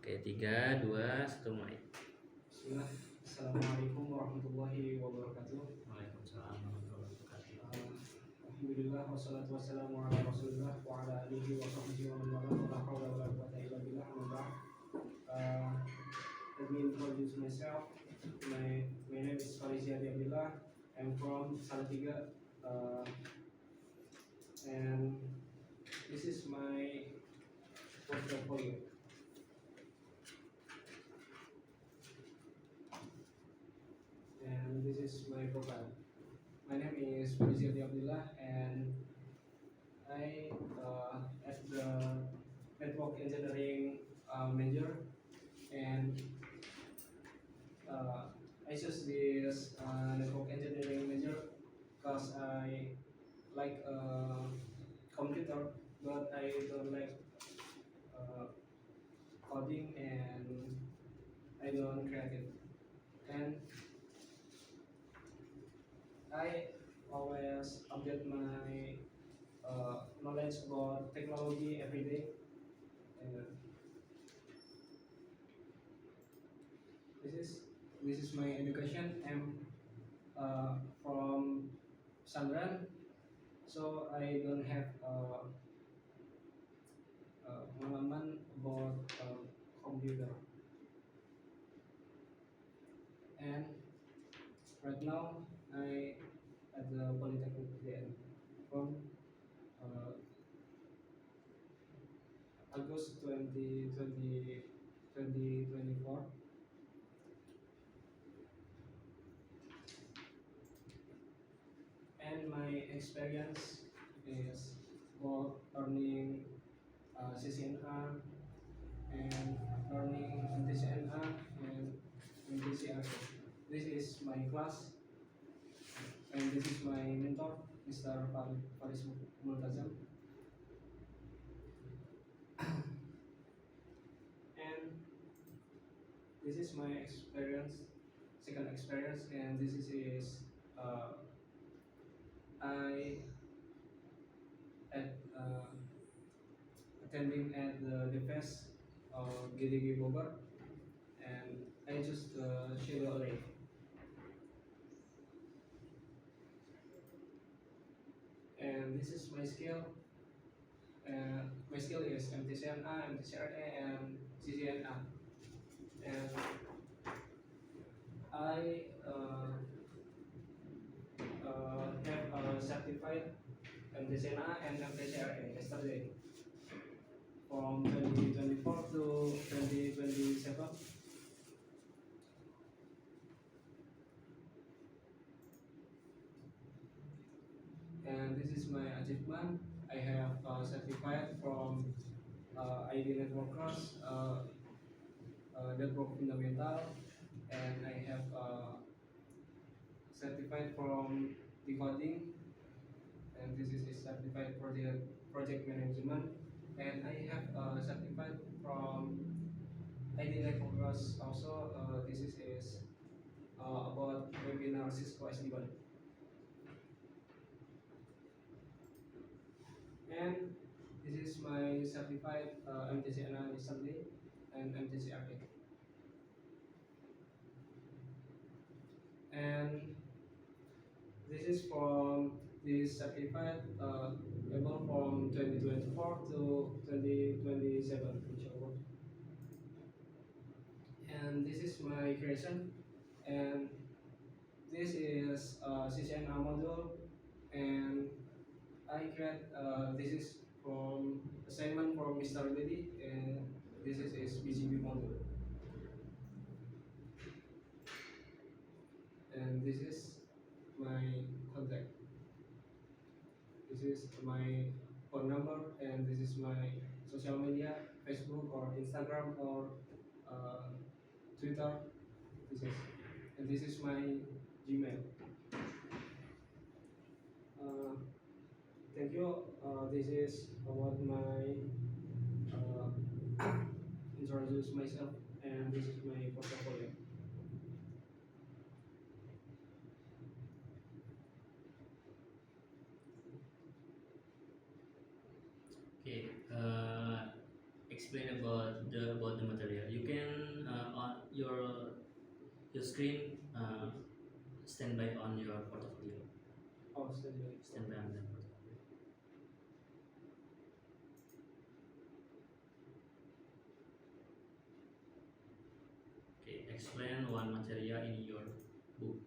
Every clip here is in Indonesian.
Oke, 3, 2, 1, mulai. Bismillah. Assalamualaikum warahmatullahi wabarakatuh. Waalaikumsalam warahmatullahi wabarakatuh. Alhamdulillah wassalatu wassalamu ala Rasulillah wa ala alihi wa sahbihi wa man wala la haula wala quwwata illa billah. Amma ba'd. Let me introduce myself. My name is Farizi Adi Abdillah. I'm from Salatiga, and this is my portfolio. And this is my profile. My name is Farizi Adi Abdillah, and I at the network engineering major, and I choose this network engineering major because I like computer, but I don't like coding, and I don't create it. And I always update my knowledge about technology every day. And this is my education. I'm from Sandran, so I don't have pengalaman about computer. And right now I at the Polytechnic DN from uh, August 2024. And my experience is both learning CCNA and learning MTCNA and MTCRA. This is my class, and this is my mentor, Mr. Faris Multazam. And this is my experience, second experience, and this is I at attending at the fest of GDG Bogor, and I choose the Shadow Array. And this is my skill. My skill is MTCNA, MTCRA, and CCNA. And I have certified MTCNA and MTCRA yesterday from 2024 to 2027. And this is my achievement. I have certified from ID Networkers, Network Fundamental, and I have certified from Decoding, and this is a certified project management, and I have certified from ID Networkers also. This is about webinar Cisco SD1. And this is my certified MTCNA recently and MTCRA. And this is from this certified level from 2024 to 2027, inshallah. And this is my creation, and this is CCNA module, and I create this is from assignment from Mr. Dedi, and this is BGP module, and this is my contact. This is my phone number, and this is my social media, Facebook or Instagram or Twitter. This is my Gmail. Thank you. This is about my introduce myself, and this is my portfolio. Okay, explain about the material. You your screen standby on your portfolio. Oh, standby. Standby on the portfolio. Okay, explain one material in your book.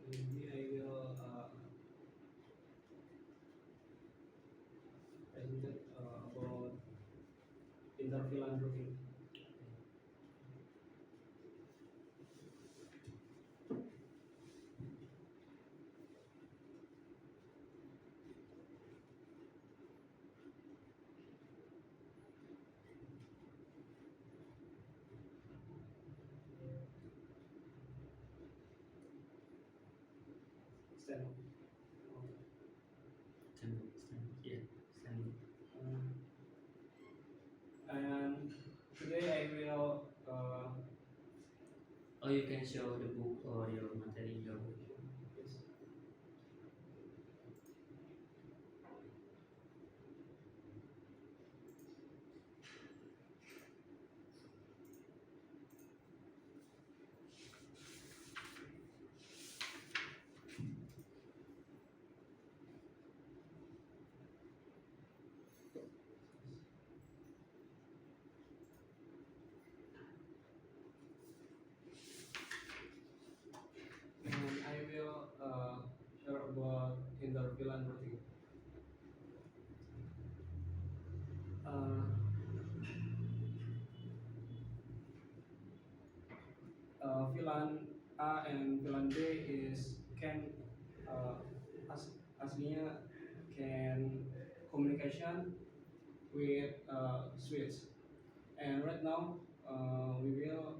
Maybe I will present about interfilan routing. Stand. Yeah, stand. And today I will Or you can show the book or your material in your book. yes. And I will share about interfilan routing. Uh, Filan A and filan B is can uh, aslinya can communication with switch. And right now we will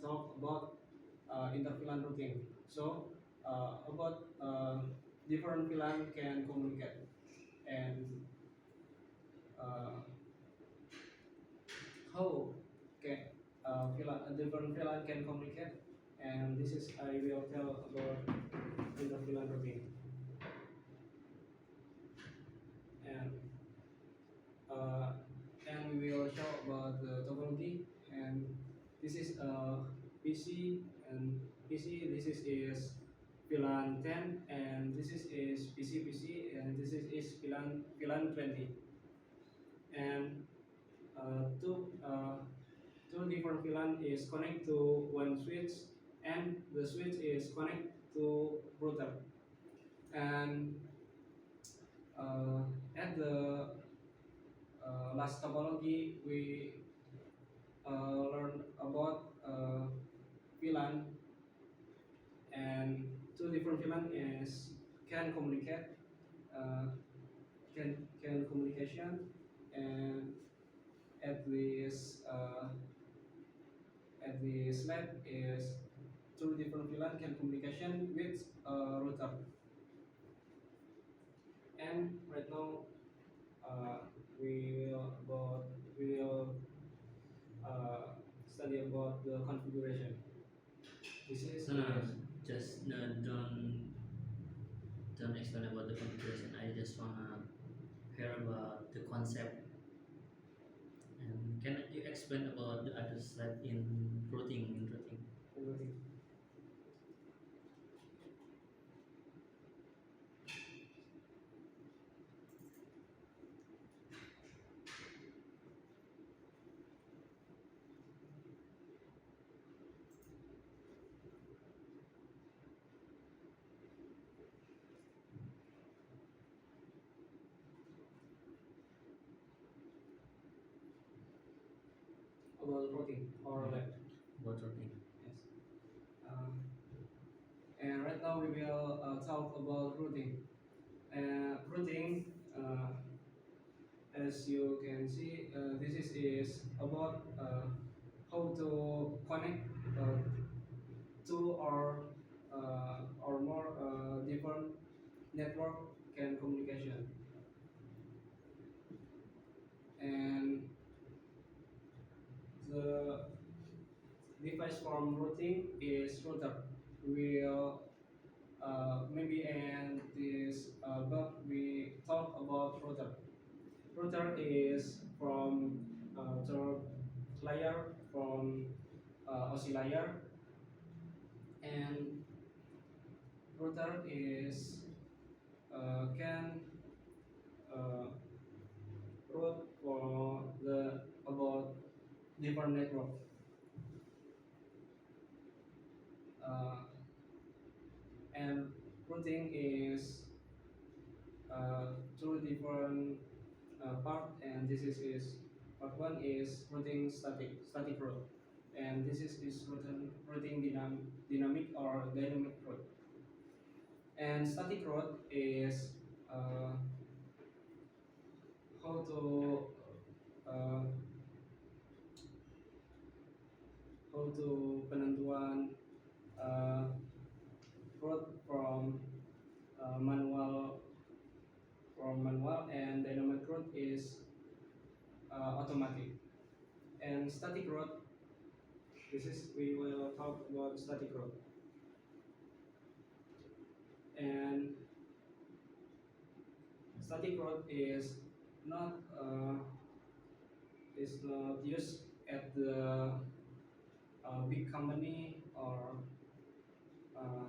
talk about interfilan routing. So about different filan can communicate and uh, how can different filan can communicate. And this is I will tell about interfilan routing. And uh, and we will show about the topology. And this is PC and PC. This is VLAN 10, and this is PC, and this is VLAN 20. And two different VLAN is connect to one switch, and the switch is connect to router. And uh, at the last topology, we learn about VLAN, and two different VLAN is can communicate, uh, can communication, and at this at the slide is two different VLAN can communication with router. And right now uh, we will study about the configuration. This is No, just no, don't explain about the configuration. I just wanna hear about the concept. And can you explain about the other slide in routing? routing. About routing or left. About routing. Yes. And right now we will talk about routing. Routing, as you can see, is about how to connect two or more different network can communication. And the device from routing is router. We will maybe in this book we talk about router. Router is from third layer from OSI layer, and router is can uh, route for the about different network. Uh, and routing is two different part, and is part one is routing static route, and is routing dynamic or dynamic route. And static route is uh, how to uh, penentuan uh, route manual manual, and dynamic route is automatic. And static route, we will talk about static route. And static route not is not used at the big company, or uh,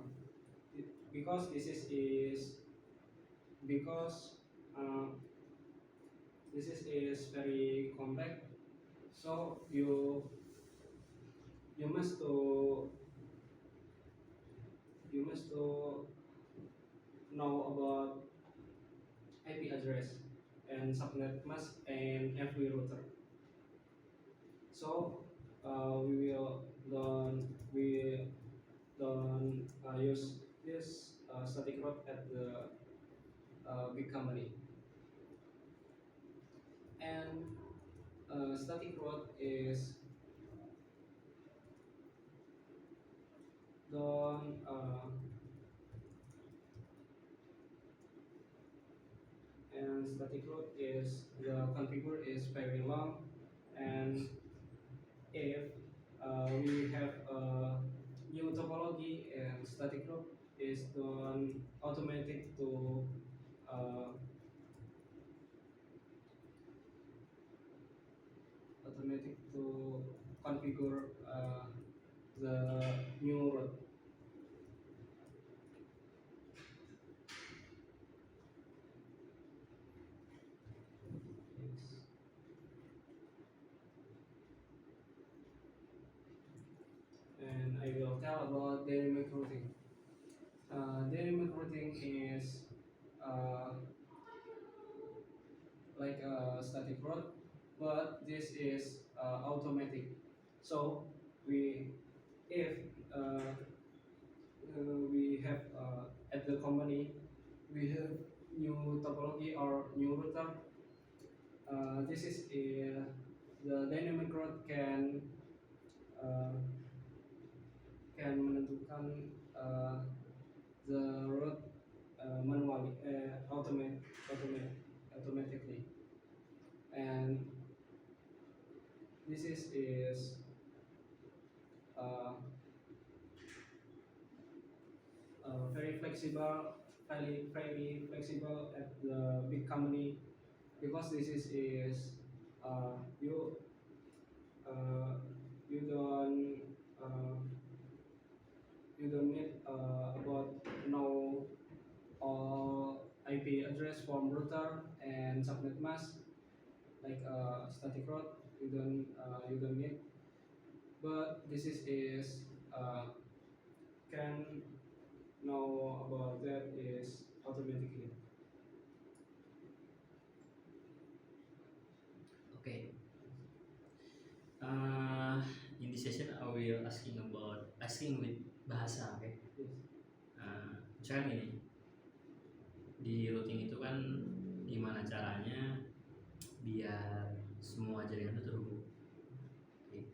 because is because uh, is very complex. So you must to know about IP address and subnet mask and every router. So we don't use this static route at the big company. And static route is don't and static route is the configure is very long, and if we have a new topology, and static route is done automatic to uh, configure the new route. Yes. And I will tell about dynamic routing. Dynamic routing is uh, like a static route, but this is automatic. So we if uh, we have at the company we have new topology or new router. This is the dynamic route uh, can menentukan the route manually, automatically, and is uh, very flexible, very flexible at the big company, because is you uh, you don't uh, you don't need about know all IP address from router and subnet mask like static route. You don't need, but is can know about that is automatically. Okay. In this session, I will asking with bahasa, oke? Yes. Misalkan gini, di routing itu kan gimana caranya biar semua jaringan itu terhubung. Oke.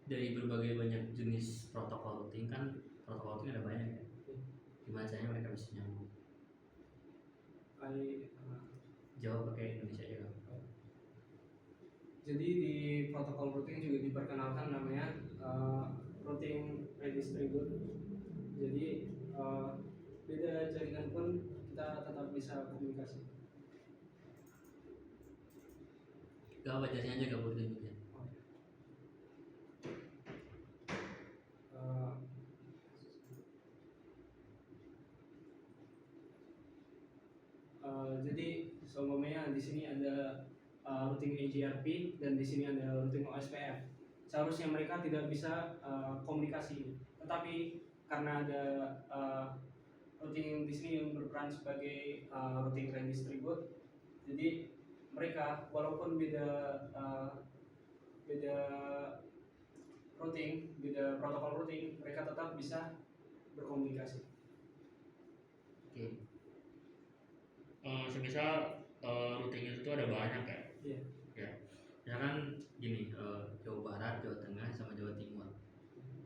Dari berbagai banyak jenis protokol routing kan, protokol routing ada banyak ya. Gimana caranya mereka bisa nyambung? I Jawab pakai Indonesia aja kan? Jadi di protokol routing juga diperkenalkan namanya routing redistribute. Jadi beda jaringan pun kita tetap bisa komunikasi. Gak apa jaringan aja gak boleh gitu. Jadi seumpamanya di sini ada routing AGRP dan di sini ada routing OSPF. Seharusnya mereka tidak bisa komunikasi, tetapi karena ada routing di sini yang berperan sebagai routing redistribute, jadi mereka walaupun beda routing, beda protokol routing, mereka tetap bisa berkomunikasi. Oke. Semisal routing itu ada banyak ya. Iya. Ya. Misalkan gini, Jawa Barat, Jawa Tengah, sama Jawa Timur.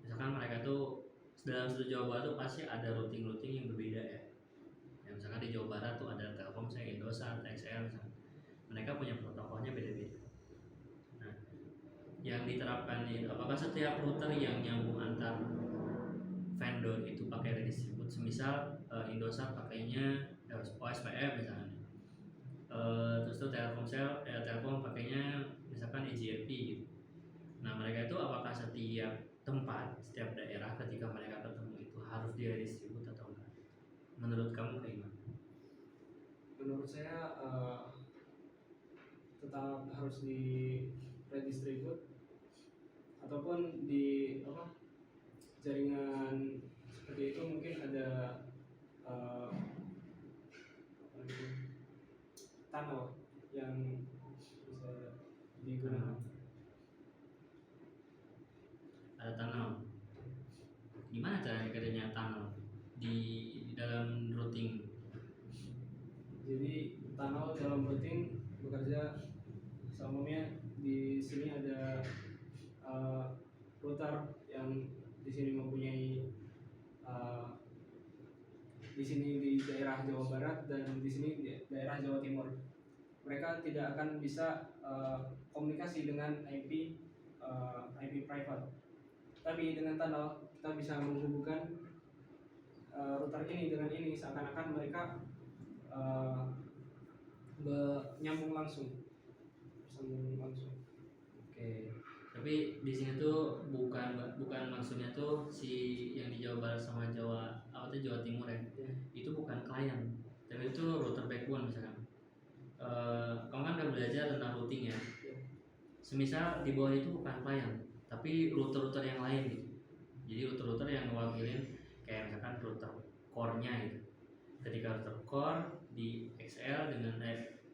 Misalkan mereka tuh dalam satu Jawa Barat tuh pasti ada routing-routing yang berbeda ya. Ya misalkan di Jawa Barat tuh ada Telkomsel, Indosat, XL misalkan. Mereka punya protokolnya beda-beda. Nah, yang diterapkan di apakah setiap router yang nyambung antar vendor itu pakai redistribute, semisal Indosat pakainya OSPF misalnya, terus tuh Telkomsel, Telkom pakainya misalkan EGRP gitu. Nah mereka itu apakah setiap tempat, setiap daerah ketika mereka ketemu itu harus diredistribute atau enggak? Menurut kamu kayak gimana? Menurut saya tetap harus di redistribute ataupun di jaringan seperti itu mungkin ada tunnel yang bisa digunakan. Ada tunnel. Gimana cara kerjanya tunnel di dalam routing? Jadi tunnel dalam routing bekerja seumumnya di sini ada router yang di sini mempunyai di sini di daerah Jawa Barat dan di sini di daerah Jawa Timur. Mereka tidak akan bisa komunikasi dengan IP private. Tapi dengan tunnel kita bisa menghubungkan router ini dengan ini seakan-akan mereka nyambung langsung, bersambung langsung. Oke. Tapi di sini tuh bukan maksudnya tuh si yang di Jawa Barat sama Jawa Jawa Timur ya. Itu bukan klien, tapi itu router backbone misalkan. Kamu kan udah belajar tentang routing ya. Semisal di bawah itu bukan klien, tapi router-router yang lain gitu. Jadi router-router yang mewakilin kayak misalkan router core-nya gitu. Ketika router core di XL dengan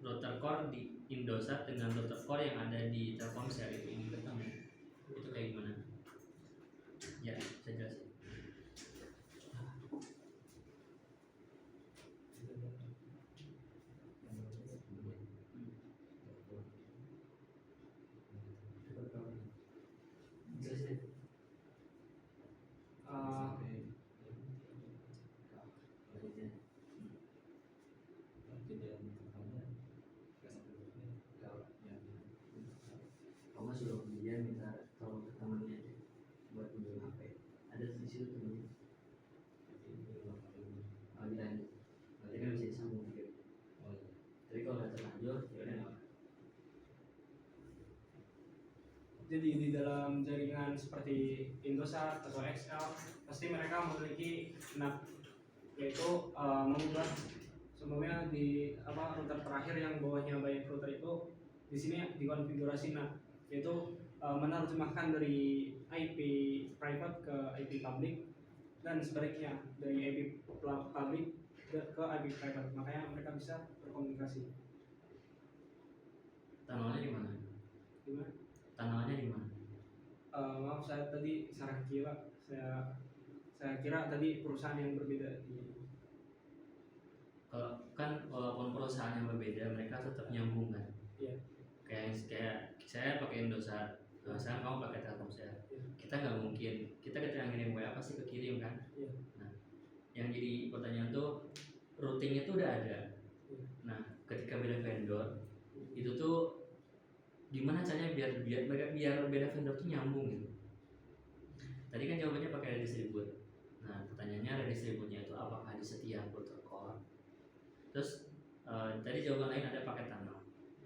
router core di Indosat dengan router core yang ada di Telkomsel itu ini ketemu. Itu kayak gimana? Ya, saya jelasin. Kamu suruh dia minta tolong ke temannya aja buat pinjam HP. Ada di situ temannya. Oh, dilanjut. Berarti kan bisa disambung gitu. Tapi kalau nggak terlanjur, ya udah. Jadi di dalam jaringan seperti Indosat atau XL pasti mereka memiliki NAT, yaitu mengubah semuanya di router terakhir yang bawahnya banyak router itu di sini dikonfigurasi NAT, yaitu menerjemahkan dari IP private ke IP public dan sebaliknya dari IP public ke IP private, makanya mereka bisa berkomunikasi. Tunnelnya di mana? Gimana? Tunnelnya di mana? Maaf, saya tadi salah kira. Saya kira tadi perusahaan yang berbeda di. Kalau kan walaupun perusahaan yang berbeda, mereka tetap nyambung kan? Iya. Kayak saya pakai Indosat, saya kamu pakai Telkomsel. Kita nggak mungkin, kita ketika ngirim WA pasti kekirim kan? Iya. Nah, yang jadi pertanyaan tuh routingnya tuh udah ada. Nah, ketika beda vendor itu tuh gimana caranya biar beda vendor tuh nyambung gitu. Tadi kan jawabannya pakai redistribute. Nah pertanyaannya redistributnya itu apakah di setiap router core? Terus tadi jawaban lain ada pakai tunnel.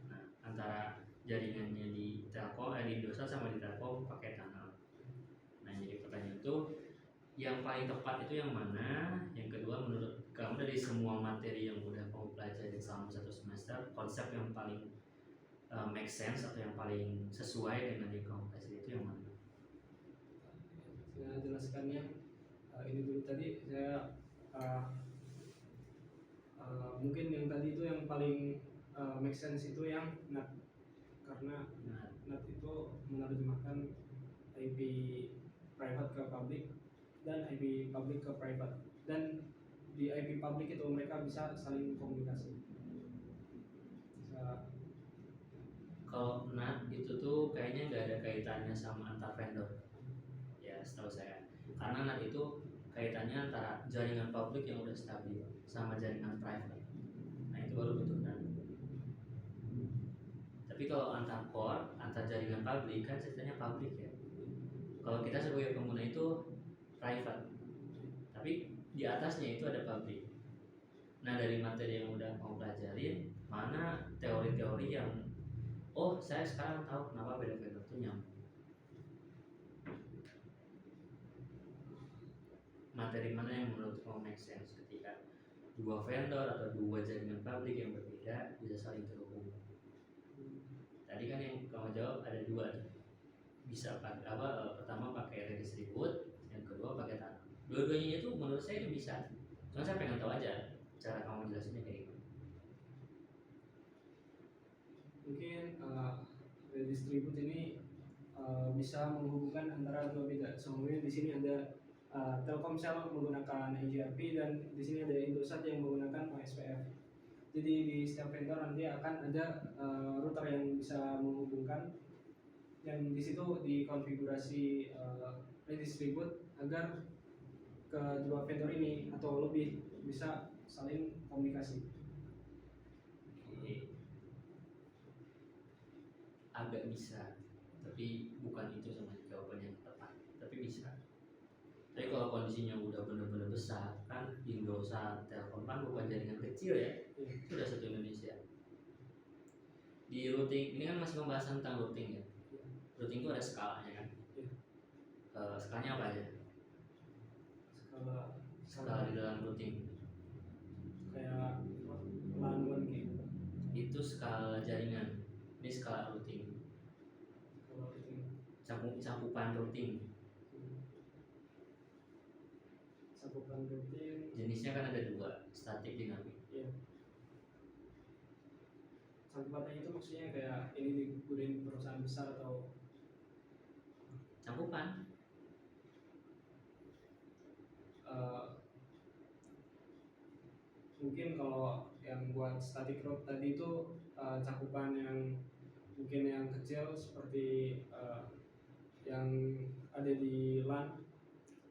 Nah antara jaringannya di Telkom, di Indosat sama di Telkom pakai tunnel. Nah jadi pertanyaan itu yang paling tepat itu yang mana? Yang kedua, menurut kamu dari semua materi yang udah kamu pelajari selama 1 semester, konsep yang paling make sense atau yang paling sesuai dengan yang kamu pelajari itu yang mana? Saya jelaskannya ini dulu. Tadi saya mungkin yang tadi itu yang paling make sense itu yang NAT, karena NAT itu menerjemahkan IP private ke public dan IP public ke private, dan di IP public itu mereka bisa saling komunikasi. Bisa. Kalau NAT itu tuh kayaknya nggak ada kaitannya sama antar vendor, ya setahu saya. Karena NAT itu kaitannya antara jaringan publik yang udah stabil sama jaringan private. Nah itu baru butuh NAT. Tapi kalau antar core, antar jaringan publik kan ceritanya publik ya. Kalau kita sebagai pengguna itu private, tapi di atasnya itu ada publik. Nah dari materi yang udah mau pelajarin, mana teori-teori yang saya sekarang tahu kenapa beda vendor itu nyambung. Materi mana yang menurut kamu make sense ketika dua vendor atau dua jaringan publik yang berbeda bisa saling terhubung? Tadi kan yang kamu jawab ada dua, bisa pertama pakai redistribute, yang kedua pakai tunnel. Dua-duanya itu menurut saya itu bisa. Cuma saya pengen tahu aja cara kamu jelasinnya kayak gimana. Mungkin redistribute ini bisa menghubungkan antara dua beda. Semuanya di sini ada Telkomsel menggunakan EGRP dan di sini ada Indosat yang menggunakan OSPF. Jadi di setiap vendor nanti akan ada router yang bisa menghubungkan, dan di situ dikonfigurasi redistribute agar kedua vendor ini atau lebih bisa saling komunikasi. Agak bisa, tapi bukan itu sama jawaban yang tepat, tapi bisa. Tapi kalau kondisinya udah benar-benar besar, kan Indosat, Telkom kan bukan jaringan kecil ya, sudah satu Indonesia. Di routing ini kan masih membahas tentang routing ya. Routing itu ada skalanya kan. Skalanya apa aja? Skala di dalam routing. Kayak LAN 1G. Itu skala jaringan. Ini skala routing. Cakupan routing. Cakupan routing. Jenisnya kan ada dua, statik, dinamik. Iya. Cakupannya itu maksudnya kayak ini digunain perusahaan besar atau cakupan? Mungkin kalau yang buat static route tadi itu cakupan yang mungkin yang kecil seperti yang ada di LAN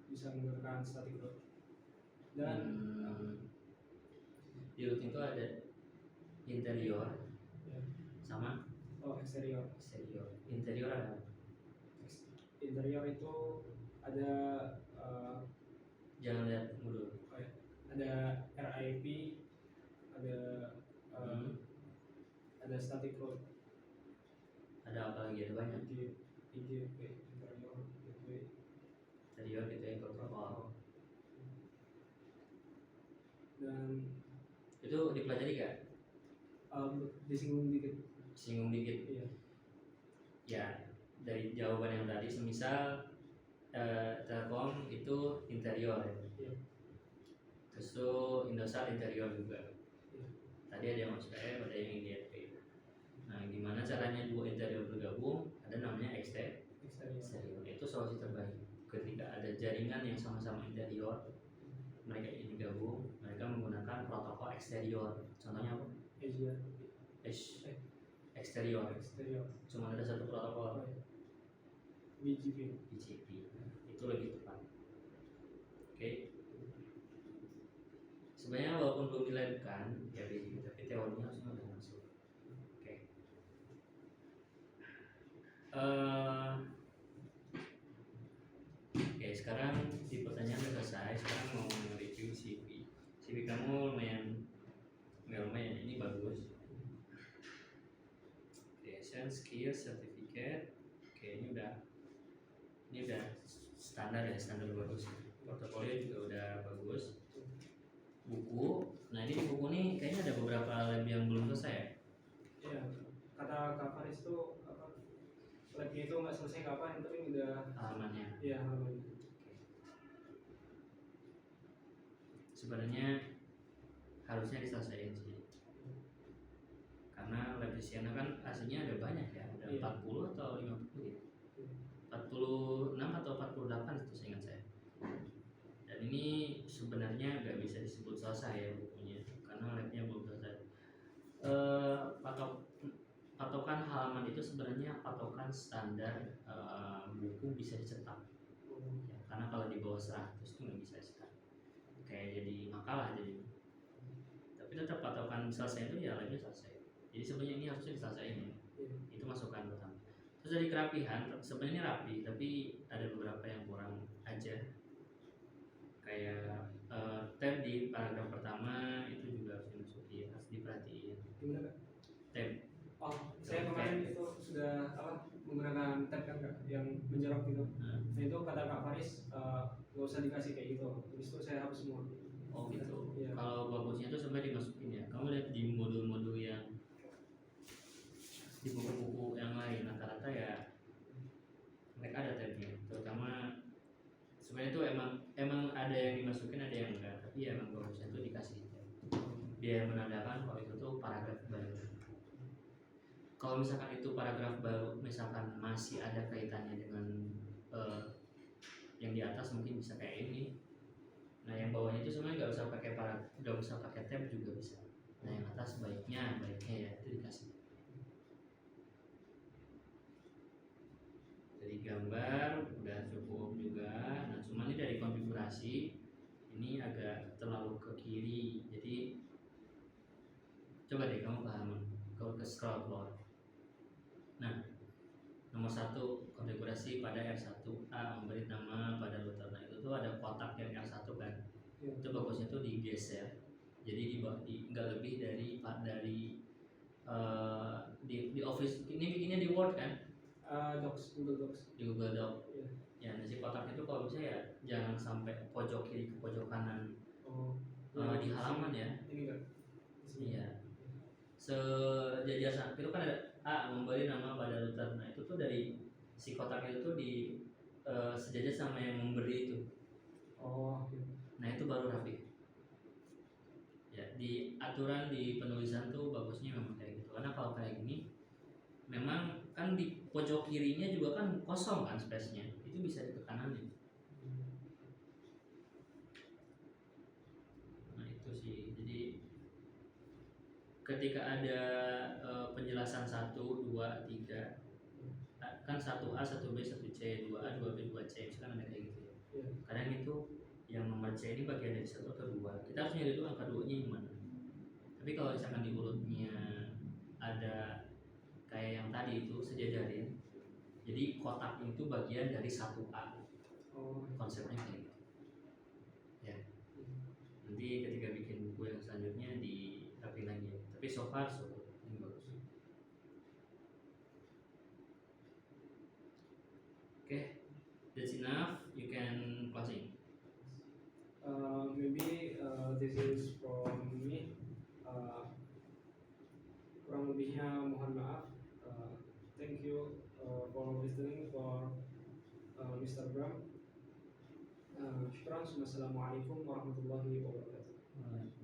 bisa menggunakan static route. Dan di routing itu ada interior sama eksterior. Interior ada apa? Interior itu ada jangan lihat dulu. Ada RIP, ada static route. Ada apa lagi? Ada banyak. IGP, interior, gateway. Interior gitu ya, protokol. Dan itu dipelajari gak? Disinggung dikit. Singgung dikit. Iya. Ya, dari jawaban yang tadi, semisal Telkom itu interior ya. Iya. Terus tuh Indosat interior juga. Iya. Tadi ada yang OSPF, ada yang IDRP. Nah, gimana caranya dua interior bergabung? Ada namanya exterior. Itu solusi terbaik. Ketika ada jaringan yang sama-sama interior, mereka ini gabung, mereka menggunakan protokol eksterior. Contohnya apa? Eksterior. Cuma ada satu protokol. BGP. Itu lebih tepat. Oke. Sebenarnya walaupun belum dilakukan ya BGP, tapi teorinya harusnya udah masuk. Oke. Eh, Oke, sekarang di pertanyaan udah selesai. Sekarang mau review CV. CV kamu lumayan, nggak lumayan, ini bagus. Creation, skill, certificate. Oke, ini udah standar ya, standar bagus. Portofolio juga udah bagus. Buku, nah ini di buku nih kayaknya ada beberapa lab yang belum selesai ya. Iya, kata Kak Faris tuh apa? Labnya itu nggak selesai kapan, yang penting udah. Halamannya. Iya, halamannya. Sebenarnya harusnya diselesaikan sih, karena lab di Siena kan aslinya ada banyak ya, ada Iya. 40 atau 50 ya, 46 atau 48 itu seingat saya. Dan ini sebenarnya nggak bisa disebut selesai ya bukunya, karena labnya belum selesai. Patokan halaman itu sebenarnya patokan standar buku bisa dicetak ya, karena kalau di bawah 100 itu nggak bisa dicetak, kayak jadi makalah jadi. Tapi tetap patokan selesai itu ya labnya selesai, jadi sebenarnya ini harusnya diselesaikan ya. Itu masukan pertama. Terus dari kerapihan, sebenarnya rapi tapi ada beberapa yang kurang aja, kayak tab di paragraf pertama itu juga harus dimasuki, harus diperhatiin. Gimana Kak? Tab. Oh, saya kemarin itu sudah apa menggunakan tab kan Kak, yang menjorok gitu. Nah itu kata Kak Faris nggak usah dikasih kayak gitu. Habis itu saya hapus semua. Oh gitu. Iya. Kalau bagusnya itu sebenarnya dimasukin ya. Kamu lihat di modul-modul yang di buku-buku yang lain rata-rata ya mereka ada tabnya. Terutama sebenarnya itu emang ada yang dimasukin ada yang enggak. Tapi ya emang bagusnya itu dikasih tab. Biar menandakan kalau itu tuh paragraf baru. Kalau misalkan itu paragraf baru, misalkan masih ada kaitannya dengan yang di atas, mungkin bisa kayak ini. Nah yang bawahnya itu sebenarnya nggak usah pakai tab juga bisa. Nah yang atas baiknya ya itu dikasih. Dari gambar udah cukup juga. Nah cuma ini dari konfigurasi ini agak terlalu ke kiri. Jadi coba deh kamu paham, kalau ke scroll bawah. Nah nomor 1 konfigurasi pada R1A memberi nama pada router. Nah itu tuh ada kotak yang R1 kan. Itu bagusnya tuh digeser. Jadi nggak lebih dari di Office ini bikinnya di Word kan? Google Docs. Di Google Doc. Iya. Ya nasi kotak itu kalau bisa ya jangan sampai pojok kiri ke pojok kanan. Oh. Di halaman ya. Ini kan. Iya. Sejajar itu kan ada A memberi nama pada router. Nah itu tuh dari si kotak itu tuh di sejajar sama yang memberi itu. Oh. Iya. Nah itu baru rapi. Ya di aturan di penulisan tuh bagusnya memang kayak gitu. Karena kalau kayak gini, memang kan di pojok kirinya juga kan kosong kan space-nya. Itu bisa di kananin. Nah itu sih. Jadi ketika ada penjelasan 1, 2, 3 kan 1A, 1B, 1C, 2A, 2B, 2C, misalkan ada kayak gitu ya. Kadang itu yang nomor C ini bagian dari 1 atau 2. Kita harus nyari dulu angka 2-nya yang mana. Tapi kalau misalkan di urutnya ada kayak yang tadi itu sejajarin, jadi kotak itu bagian dari 1A. Konsepnya kayak gitu ya. Nanti ketika bikin buku yang selanjutnya dirapiin lagi ya. Tapi so far ini bagus. Okay, that's enough. You can closing. Maybe this is from me. Kurang lebihnya mohon maaf. Thank you for listening for Mr. Bram. Syukran. Wassalamualaikum warahmatullahi wabarakatuh.